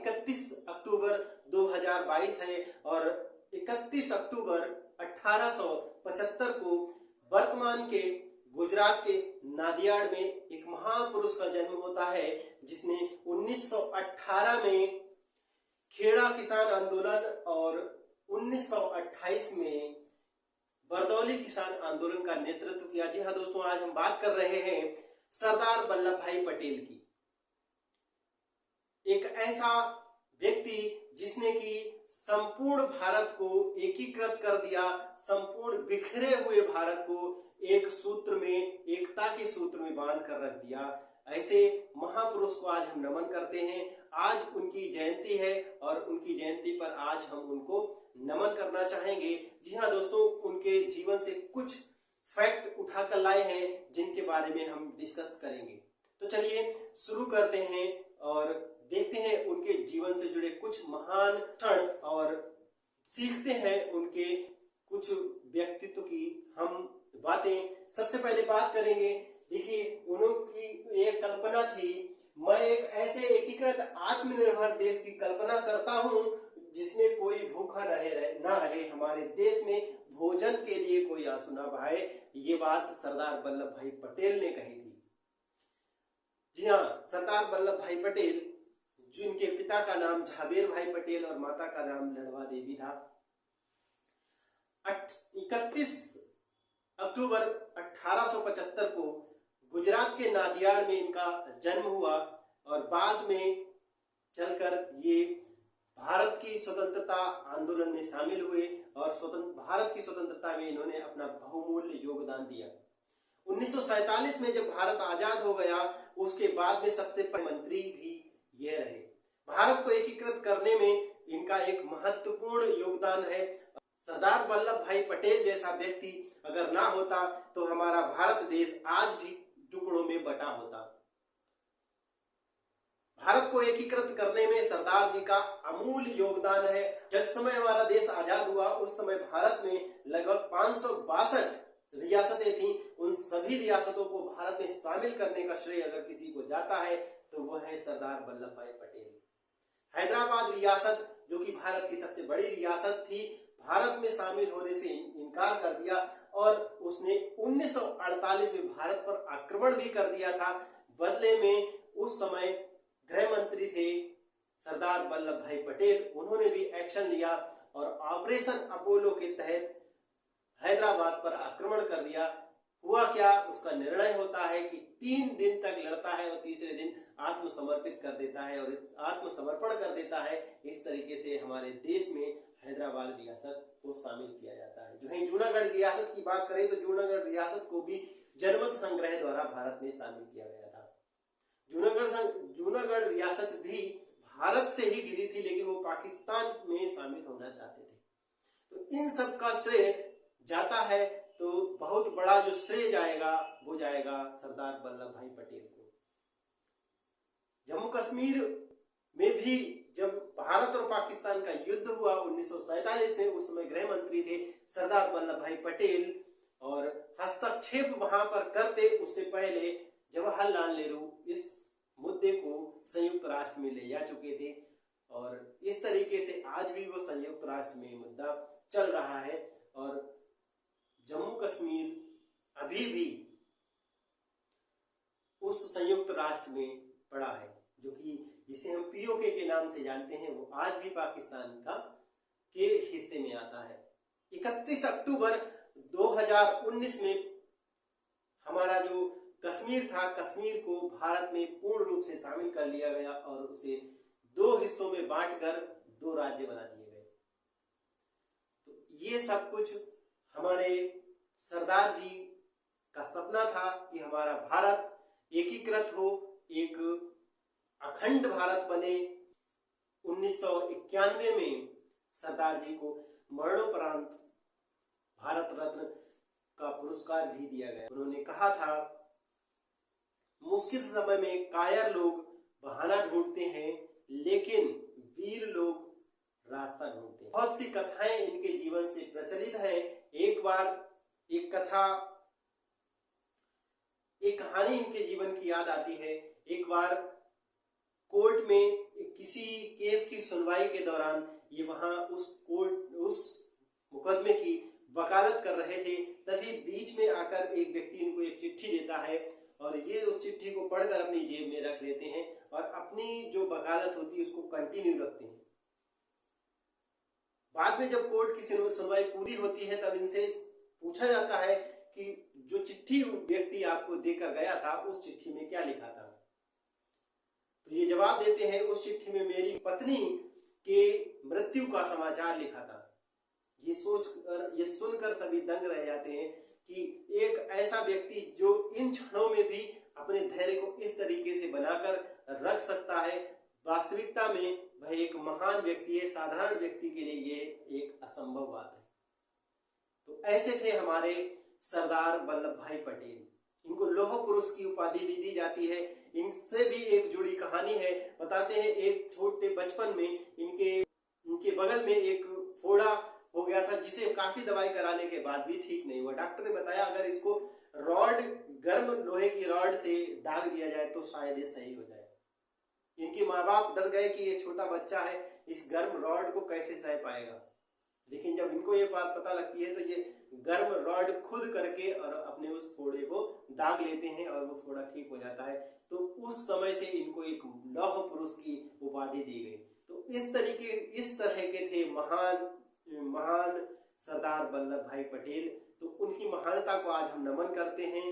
31 अक्टूबर 2022 है और 31 अक्टूबर 1875 को वर्तमान के गुजरात के नादियाड में एक महापुरुष का जन्म होता है, जिसने 1918 में खेड़ा किसान आंदोलन और 1928 में बरदौली किसान आंदोलन का नेतृत्व किया। जी हाँ दोस्तों, आज हम बात कर रहे हैं सरदार वल्लभ भाई पटेल की। एक ऐसा व्यक्ति जिसने कि संपूर्ण भारत को एकीकृत कर दिया, संपूर्ण बिखरे हुए भारत को एक सूत्र में, एकता के सूत्र में बांध कर रख दिया। ऐसे महापुरुष को आज हम नमन करते हैं। आज उनकी जयंती है और उनकी जयंती पर आज हम उनको नमन करना चाहेंगे। जी हाँ दोस्तों, उनके जीवन से कुछ फैक्ट उठाकर लाए हैं जिनके बारे में हम डिस्कस करेंगे। तो चलिए शुरू करते हैं और देखते हैं उनके जीवन से जुड़े कुछ महान क्षण और सीखते हैं उनके कुछ व्यक्तित्व की हम बातें। सबसे पहले बात करेंगे, देखिए उनकी एक कल्पना थी, मैं एक ऐसे एकीकृत आत्मनिर्भर देश की कल्पना करता हूं जिसमें कोई भूखा ना रहे, हमारे देश में भोजन के लिए कोई आंसू ना बहाए। ये बात सरदार वल्लभ भाई पटेल ने कही थी। जी हाँ, सरदार वल्लभ भाई पटेल, जिनके पिता का नाम झाबेर भाई पटेल और माता का नाम लड़वा देवी था। 31 अक्टूबर 1875 को गुजरात के नादियाड में इनका जन्म हुआ और बाद में चलकर ये भारत की स्वतंत्रता आंदोलन में शामिल हुए और भारत की स्वतंत्रता में इन्होंने अपना बहुमूल्य योगदान दिया। 1947 में जब भारत आजाद हो गया, उसके बाद में सबसे पहले मंत्री भी ये रहे। भारत को एकीकृत करने में इनका एक महत्वपूर्ण योगदान है। सरदार वल्लभ भाई पटेल जैसा व्यक्ति अगर ना होता तो हमारा भारत देश आज भी टुकड़ों में बटा होता। भारत को एकीकृत करने में सरदार जी का अमूल्य योगदान है। जब समय हमारा देश आजाद हुआ, उस समय भारत में लगभग 562 रियासतें थीं। उन सभी रियासतों को भारत में शामिल करने का श्रेय अगर किसी को जाता है तो वह है सरदार वल्लभ भाई पटेल। हैदराबाद रियासत, जो कि भारत की सबसे बड़ी रियासत थी, भारत में शामिल होने से इनकार कर दिया और उसने 1948 में भारत पर आक्रमण भी कर दिया था। बदले में उस समय गृह मंत्री थे सरदार वल्लभ भाई पटेल, उन्होंने भी एक्शन लिया और ऑपरेशन अपोलो के तहत हैदराबाद पर आक्रमण कर दिया। हुआ क्या, उसका निर्णय होता है कि 3 दिन तक लड़ता है और तीसरे दिन आत्मसमर्पित कर देता है और आत्मसमर्पण कर देता है। इस तरीके से हमारे देश में हैदराबाद रियासत को शामिल किया जाता है। जो है जूनागढ़ रियासत की बात करें तो जूनागढ़ रियासत को भी जनमत संग्रह द्वारा भारत में शामिल किया गया था। जूनागढ़ रियासत भी भारत से ही घिरी थी, लेकिन वो पाकिस्तान में शामिल होना चाहते थे। तो इन सब का श्रेय जाता है, तो बहुत बड़ा जो श्रेय जाएगा वो जाएगा सरदार वल्लभ भाई पटेल को। जम्मू कश्मीर में भी जब भारत और पाकिस्तान का युद्ध हुआ 1947 में, उस समय गृह मंत्री थे सरदार वल्लभ भाई पटेल और हस्तक्षेप वहां पर करते उससे पहले जवाहरलाल नेहरू इस मुद्दे को संयुक्त राष्ट्र में ले जा चुके थे और इस तरीके से आज भी वो संयुक्त राष्ट्र में मुद्दा चल रहा है और जम्मू कश्मीर अभी भी उस संयुक्त राष्ट्र में पड़ा है, जो कि जिसे हम पीओके के नाम से जानते हैं, वो आज भी पाकिस्तान के हिस्से में आता है। 31 अक्टूबर 2019 में हमारा जो कश्मीर था, कश्मीर को भारत में पूर्ण रूप से शामिल कर लिया गया और उसे 2 हिस्सों में बांटकर 2 राज्य बना दिए गए। तो ये सब कुछ हमारे सरदार जी का सपना था कि हमारा भारत एकीकृत हो, एक अखंड भारत बने। 1991 में सरदार जी को मरणोपरांत भारत रत्न का पुरस्कार भी दिया गया। उन्होंने कहा था, मुश्किल समय में कायर लोग बहाना ढूंढते हैं, लेकिन वीर लोग रास्ता ढूंढते हैं। बहुत सी कथाएं इनके जीवन से प्रचलित हैं। एक बार एक कहानी इनके जीवन की याद आती है। एक बार कोर्ट में किसी केस सुनवाई के दौरान ये वहां उस मुकदमे की वकालत कर रहे थे, तभी बीच में आकर एक व्यक्ति इनको एक चिट्ठी देता है और ये उस चिट्ठी को पढ़कर अपनी जेब में रख लेते हैं और अपनी जो वकालत होती है उसको कंटिन्यू रखते हैं। बाद में जब कोर्ट की सुनवाई पूरी होती है तब इनसे पूछा जाता है कि जो चिट्ठी व्यक्ति आपको देकर गया था उस चिट्ठी में क्या लिखा था। तो ये जवाब देते हैं, उस चिट्ठी में मेरी पत्नी के मृत्यु का समाचार लिखा था। ये सुनकर सभी दंग रह जाते हैं कि एक ऐसा व्यक्ति जो इन क्षणों में भी अपने धैर्य को इस तरीके से बनाकर रख सकता है, वास्तविकता में वह एक महान व्यक्ति है। साधारण व्यक्ति के लिए ये एक असंभव बात है। तो ऐसे थे हमारे सरदार वल्लभ भाई पटेल। इनको लौह पुरुष की उपाधि भी दी जाती है। इनसे भी एक जुड़ी कहानी है। बताते हैं, एक छोटे बचपन में इनके बगल में एक फोड़ा हो गया था, जिसे काफी दवाई कराने के बाद भी ठीक नहीं हुआ। डॉक्टर ने बताया अगर इसको गर्म लोहे की रॉड से दाग दिया जाए तो शायद ये सही हो जाए। इनके माँ बाप डर गए कि ये छोटा बच्चा है, इस गर्म रॉड को कैसे सह पाएगा। लेकिन जब इनको ये बात पता लगती है तो ये गर्म रॉड खुद करके और अपने उस फोड़े को दाग लेते हैं और वो फोड़ा ठीक हो जाता है। तो उस समय से इनको एक लौह पुरुष की उपाधि दी गई। तो इस तरह के थे महान सरदार वल्लभ भाई पटेल। तो उनकी महानता को आज हम नमन करते हैं।